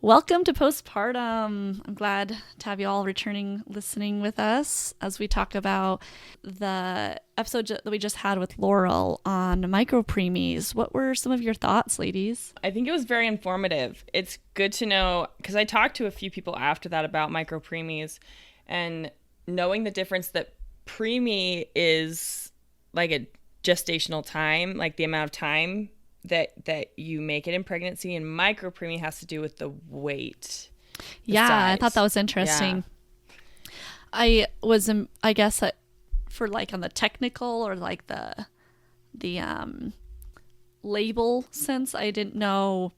Welcome to Postpartum. I'm glad to have you all listening with us as we talk about the episode that we just had with Laurel on micro preemies. What were some of your thoughts, ladies? I think it was very informative. It's good to know, because I talked to a few people after that about micro preemies, and knowing the difference that preemie is like a gestational time, like the amount of time that you make it in pregnancy, and micro preemie has to do with the weight. Yeah, size. I thought that was interesting. Yeah. I guess for like on the technical or like the label sense, I didn't know,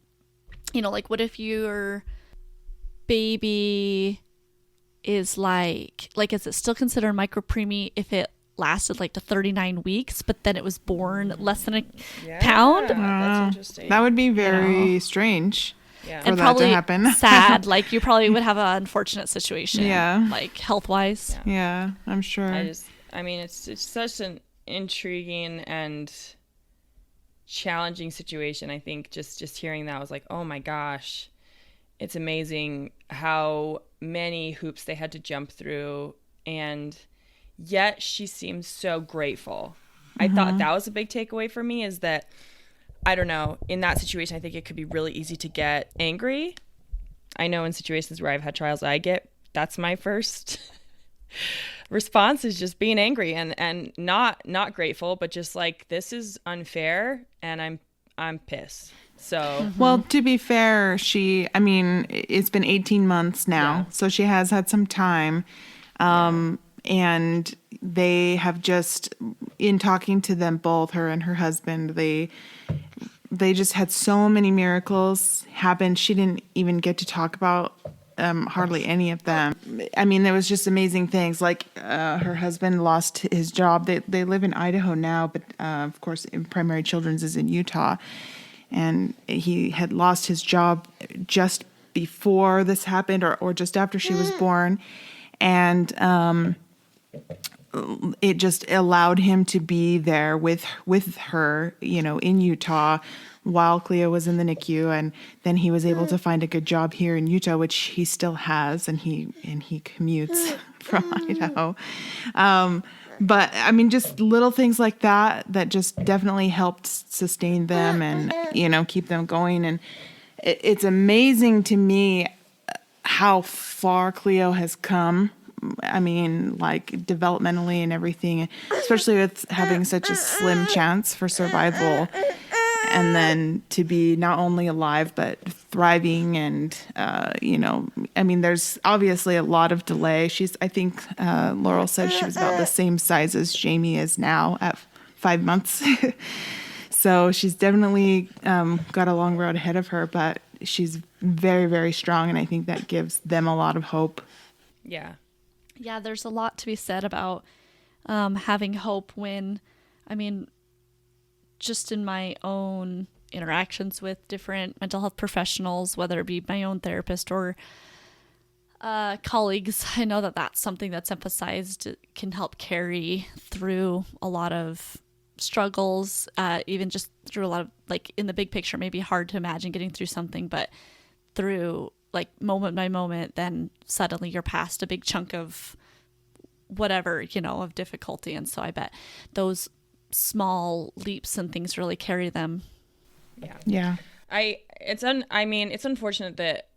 like what if your baby is like is it still considered micro preemie if it lasted like to 39 weeks, but then it was born less than a pound? That's interesting. That would be very strange for and that probably to happen. Sad. Like you probably would have an unfortunate situation. Like health-wise. Yeah, I'm sure. It's such an intriguing and challenging situation. I think just hearing that, I was like, oh my gosh, it's amazing how many hoops they had to jump through, and yet she seems so grateful. I thought that was a big takeaway for me, is that, I don't know, in that situation, I think it could be really easy to get angry. I know in situations where I've had trials, that's my first response, is just being angry and not grateful, but just like, this is unfair and I'm pissed. So well, to be fair, it's been 18 months now, so she has had some time. And they have just, in talking to them both, her and her husband, they just had so many miracles happen. She didn't even get to talk about hardly any of them. There was just amazing things. Like her husband lost his job. They live in Idaho now, but of course, Primary Children's is in Utah. And he had lost his job just before this happened, or just after she was born. And it just allowed him to be there with her, in Utah while Cleo was in the NICU. And then he was able to find a good job here in Utah, which he still has, and he commutes from Idaho. But just little things like that just definitely helped sustain them and, keep them going. And it's amazing to me how far Cleo has come. Like developmentally and everything, especially with having such a slim chance for survival, and then to be not only alive but thriving. And there's obviously a lot of delay. I think Laurel said she was about the same size as Jamie is now at 5 months. So she's definitely got a long road ahead of her, but she's very, very strong, and I think that gives them a lot of hope. Yeah, there's a lot to be said about having hope when, just in my own interactions with different mental health professionals, whether it be my own therapist or colleagues, I know that that's something that's emphasized. It can help carry through a lot of struggles, even just through a lot of, like, in the big picture, maybe hard to imagine getting through something, but through like moment by moment, then suddenly you're past a big chunk of whatever, of difficulty. And so I bet those small leaps and things really carry them. Yeah. It's unfortunate that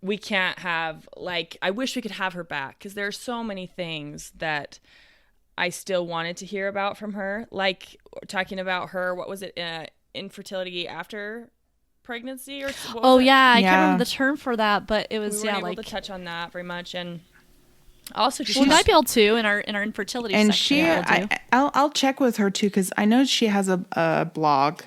we can't have, like, I wish we could have her back, because there are so many things that I still wanted to hear about from her, like talking about her, what was it, infertility after pregnancy, or I can't remember the term for that, but it was we weren't able to touch on that very much. And also we might be able to in our infertility and section. I'll check with her too, because I know she has a blog.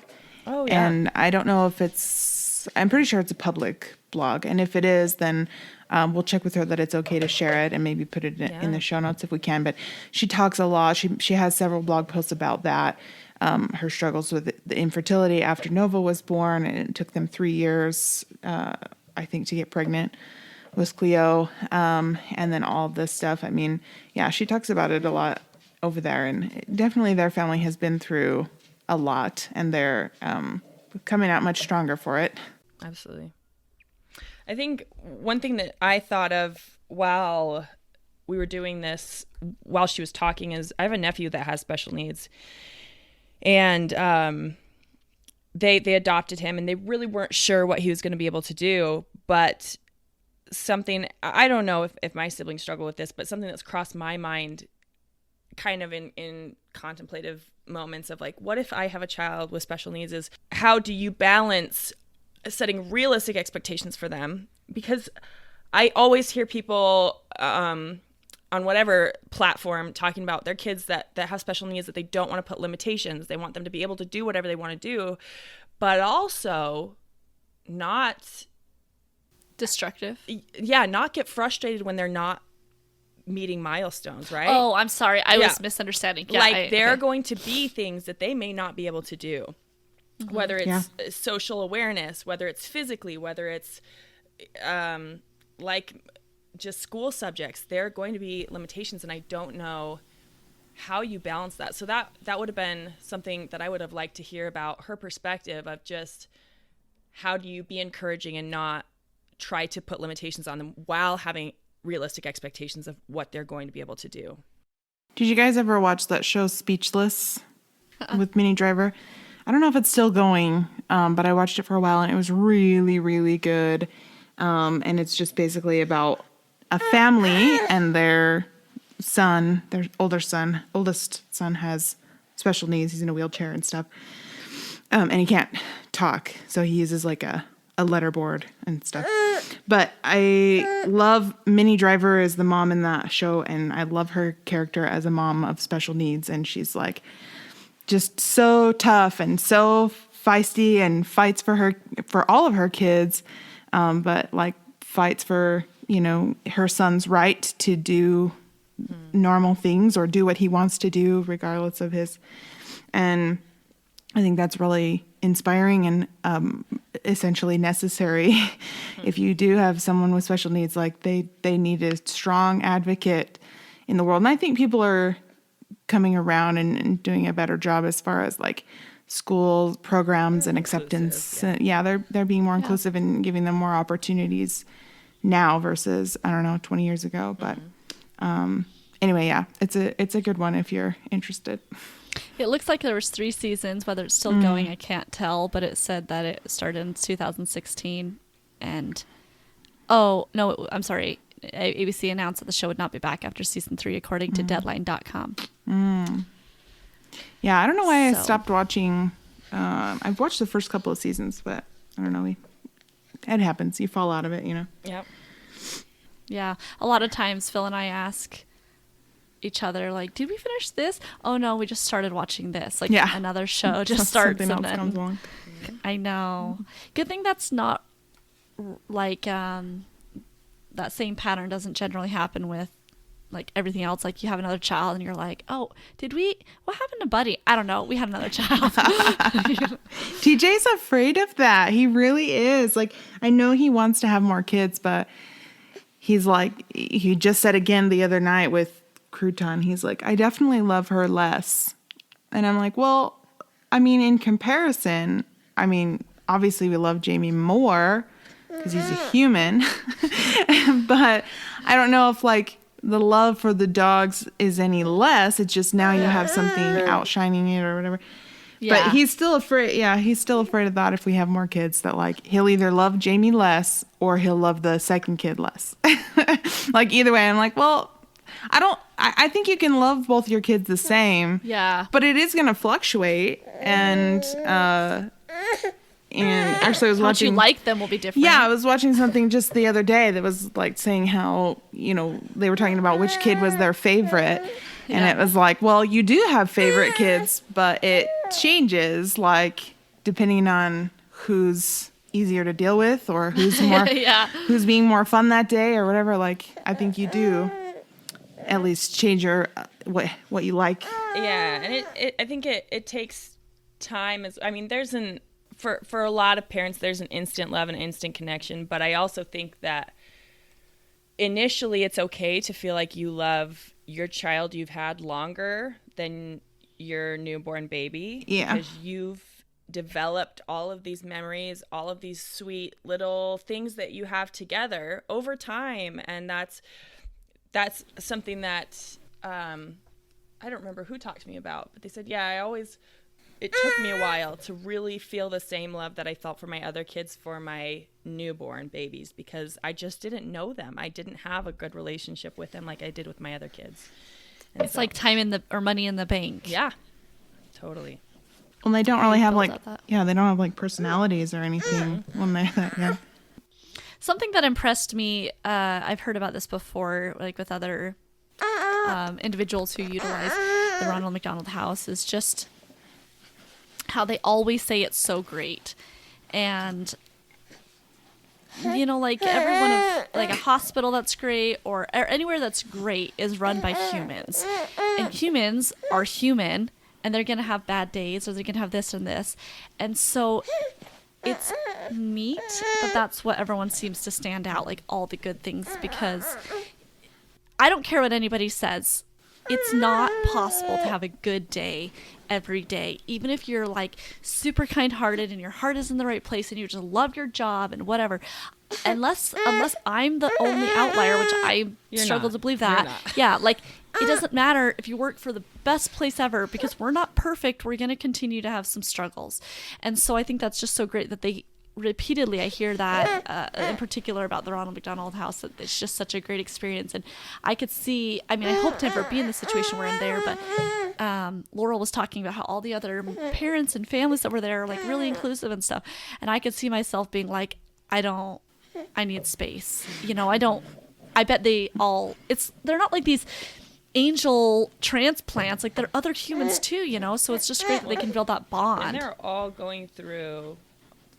And I don't know if I'm pretty sure it's a public blog, and if it is, then we'll check with her that it's okay to share it and maybe put it in the show notes if we can. But she talks a lot. She has several blog posts about that. Her struggles with the infertility after Nova was born, and it took them 3 years, I think, to get pregnant with Cleo, and then all of this stuff. She talks about it a lot over there, and definitely their family has been through a lot, and they're coming out much stronger for it. Absolutely. I think one thing that I thought of while we were doing this, while she was talking, is I have a nephew that has special needs, and they adopted him, and they really weren't sure what he was going to be able to do. But something, I don't know if my siblings struggle with this, but something that's crossed my mind kind of in contemplative moments of like, what if I have a child with special needs, is how do you balance setting realistic expectations for them? Because I always hear people on whatever platform talking about their kids that have special needs, that they don't want to put limitations. They want them to be able to do whatever they want to do, but also not destructive. Yeah, not get frustrated when they're not meeting milestones, right? Oh, I'm sorry. I was misunderstanding. Yeah, like there are going to be things that they may not be able to do, whether it's social awareness, whether it's physically, whether it's like just school subjects. There are going to be limitations, and I don't know how you balance that. So that would have been something that I would have liked to hear about her perspective of just how do you be encouraging and not try to put limitations on them while having realistic expectations of what they're going to be able to do. Did you guys ever watch that show Speechless with Minnie Driver? I don't know if it's still going, but I watched it for a while, and it was really, really good. And it's just basically about a family and their son, their oldest son has special needs. He's in a wheelchair and stuff. And he can't talk, so he uses like a letterboard and stuff. But I love Minnie Driver as the mom in that show, and I love her character as a mom of special needs. And she's like just so tough and so feisty and fights for all of her kids, but like fights for, you know, her son's right to do normal things or do what he wants to do regardless of his. And I think that's really inspiring and essentially necessary. If you do have someone with special needs, like they need a strong advocate in the world. And I think people are coming around and doing a better job as far as like school programs and acceptance. They're being more inclusive and giving them more opportunities now versus, I don't know, 20 years ago. But anyway, it's a good one if you're interested. It looks like there was 3 seasons. Whether it's still going, I can't tell, but it said that it started in 2016. And I'm sorry, ABC announced that the show would not be back after season 3, according to Deadline.com. Yeah, I don't know why I stopped watching. I've watched the first couple of seasons, but I don't know. It happens. You fall out of it, you know. Yep. Yeah, a lot of times Phil and I ask each other, like, did we finish this? Oh no, we just started watching this. Like another show just starts and then comes along. I know. Good thing that's not like that same pattern doesn't generally happen with like everything else. Like you have another child and you're like, oh, what happened to Buddy? I don't know. We had another child. TJ's afraid of that. He really is. Like, I know he wants to have more kids, but he's like, he just said again the other night with Crouton, he's like, I definitely love her less. And I'm like, well, I mean, in comparison, I mean, obviously we love Jamie more because he's a human. But I don't know if like the love for the dogs is any less. It's just now you have something outshining it or whatever. Yeah. But he's still afraid. Yeah, he's still afraid of that if we have more kids, that like he'll either love Jamie less or he'll love the second kid less. Like either way, I'm like, well, I think you can love both your kids the same. Yeah. But it is going to fluctuate. And actually I was watching. How you like them will be different. Yeah, I was watching something just the other day that was like saying how, you know, they were talking about which kid was their favorite. And it was like, well, you do have favorite kids, but it changes like depending on who's easier to deal with or who's more who's being more fun that day or whatever. Like I think you do at least change your what you like. Yeah, and I think it takes time. I mean, for a lot of parents, there's an instant love and an instant connection. But I also think that initially it's okay to feel like you love your child you've had longer than your newborn baby. Yeah. Because you've developed all of these memories, all of these sweet little things that you have together over time. And that's something that I don't remember who talked to me about, but they said, it took me a while to really feel the same love that I felt for my other kids, for my newborn babies, because I just didn't know them. I didn't have a good relationship with them like I did with my other kids. And it's like time or money in the bank. Yeah, totally. Well, they don't really have they don't have like personalities or anything when they're that young. Something that impressed me, I've heard about this before, like with other individuals who utilize the Ronald McDonald House, is just how they always say it's so great. And, you know, like everyone of like a hospital that's great or anywhere that's great is run by humans. And humans are human, and they're going to have bad days, or they're going to have this and this. And so it's neat that that's what everyone seems to stand out, like all the good things, because I don't care what anybody says. It's not possible to have a good day every day, even if you're like super kind-hearted and your heart is in the right place and you just love your job and whatever. Unless I'm the only outlier, which I struggle to believe that. Yeah, like it doesn't matter if you work for the best place ever, because we're not perfect. We're going to continue to have some struggles. And so I think that's just so great that they repeatedly, I hear that in particular about the Ronald McDonald House, that it's just such a great experience. And I could see, I mean, I hope to never be in the situation where I'm there, but Laurel was talking about how all the other parents and families that were there are like really inclusive and stuff. And I could see myself being like, I need space. You know, I bet they're not like these angel transplants, like they're other humans too, you know, so it's just great that they can build that bond. And they're all going through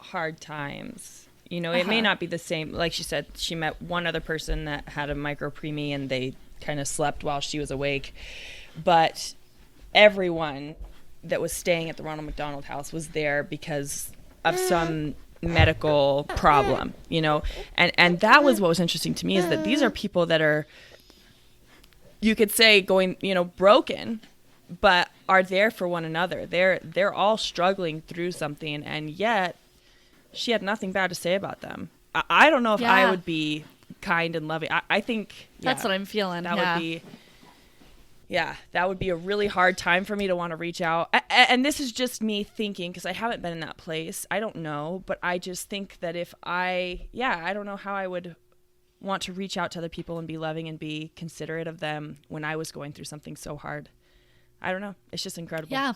hard times. You know, it may not be the same. Like she said, she met one other person that had a micro preemie and they kind of slept while she was awake. But everyone that was staying at the Ronald McDonald House was there because of some medical problem, you know. And that was what was interesting to me, is that these are people that are, you could say, going, you know, broken, but are there for one another. They're all struggling through something, and yet she had nothing bad to say about them. I don't know if I would be kind and loving. I think that's what I'm feeling. That would be, that would be a really hard time for me to want to reach out. And this is just me thinking, because I haven't been in that place. I don't know, but I just think that if I don't know how I would want to reach out to other people and be loving and be considerate of them when I was going through something so hard. I don't know. It's just incredible. Yeah.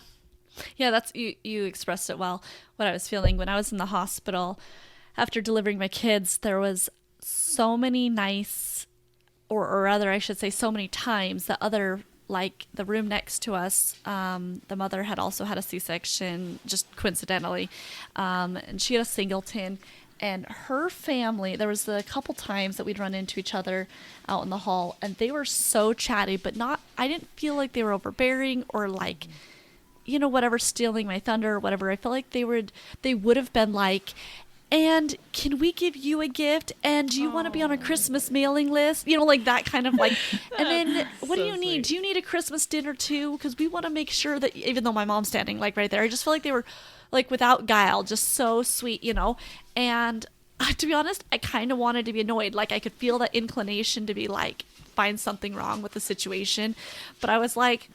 Yeah, that's you expressed it well, what I was feeling when I was in the hospital after delivering my kids. There was so many nice, or rather I should say so many times, like the room next to us, the mother had also had a C-section, just coincidentally, and she had a singleton, and her family, there was a couple times that we'd run into each other out in the hall, and they were so chatty, but I didn't feel like they were overbearing or like, you know, whatever, stealing my thunder or whatever. I felt like they would have been like, and can we give you a gift? And do you want to be on a Christmas mailing list? You know, like that kind of like, and then what do you need? Sweet. Do you need a Christmas dinner too? Because we want to make sure that, even though my mom's standing like right there, I just feel like they were like without guile, just so sweet, you know? And to be honest, I kind of wanted to be annoyed. Like I could feel that inclination to be like, find something wrong with the situation. But I was like,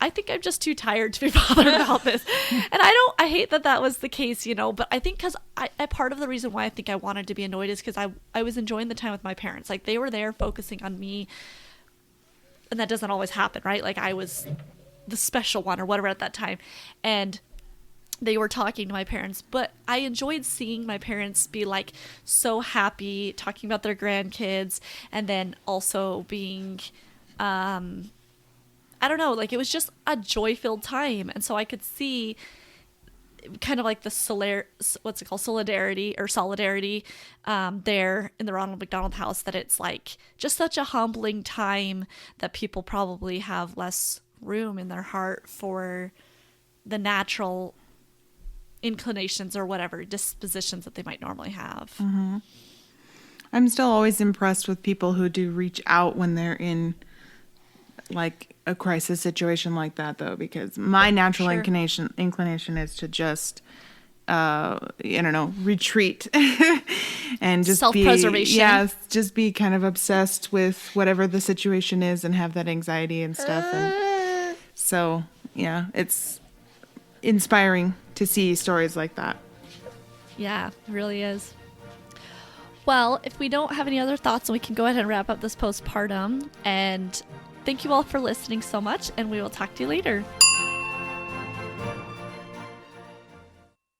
I think I'm just too tired to be bothered about this. And I hate that was the case, you know, but I think because I part of the reason why I think I wanted to be annoyed is because I was enjoying the time with my parents. Like they were there focusing on me, and that doesn't always happen, right? Like I was the special one or whatever at that time, and they were talking to my parents, but I enjoyed seeing my parents be like so happy, talking about their grandkids, and then also being, I don't know, like it was just a joy-filled time. And so I could see kind of like the solidarity there in the Ronald McDonald House, that it's like just such a humbling time that people probably have less room in their heart for the natural inclinations or whatever dispositions that they might normally have. Mm-hmm. I'm still always impressed with people who do reach out when they're in like a crisis situation like that, though, because my natural Sure. inclination is to just, I don't know, retreat and just Self-preservation. just be kind of obsessed with whatever the situation is and have that anxiety and stuff. And so, yeah, it's inspiring to see stories like that. Yeah, it really is. Well, if we don't have any other thoughts, we can go ahead and wrap up this postpartum. And thank you all for listening so much, and we will talk to you later.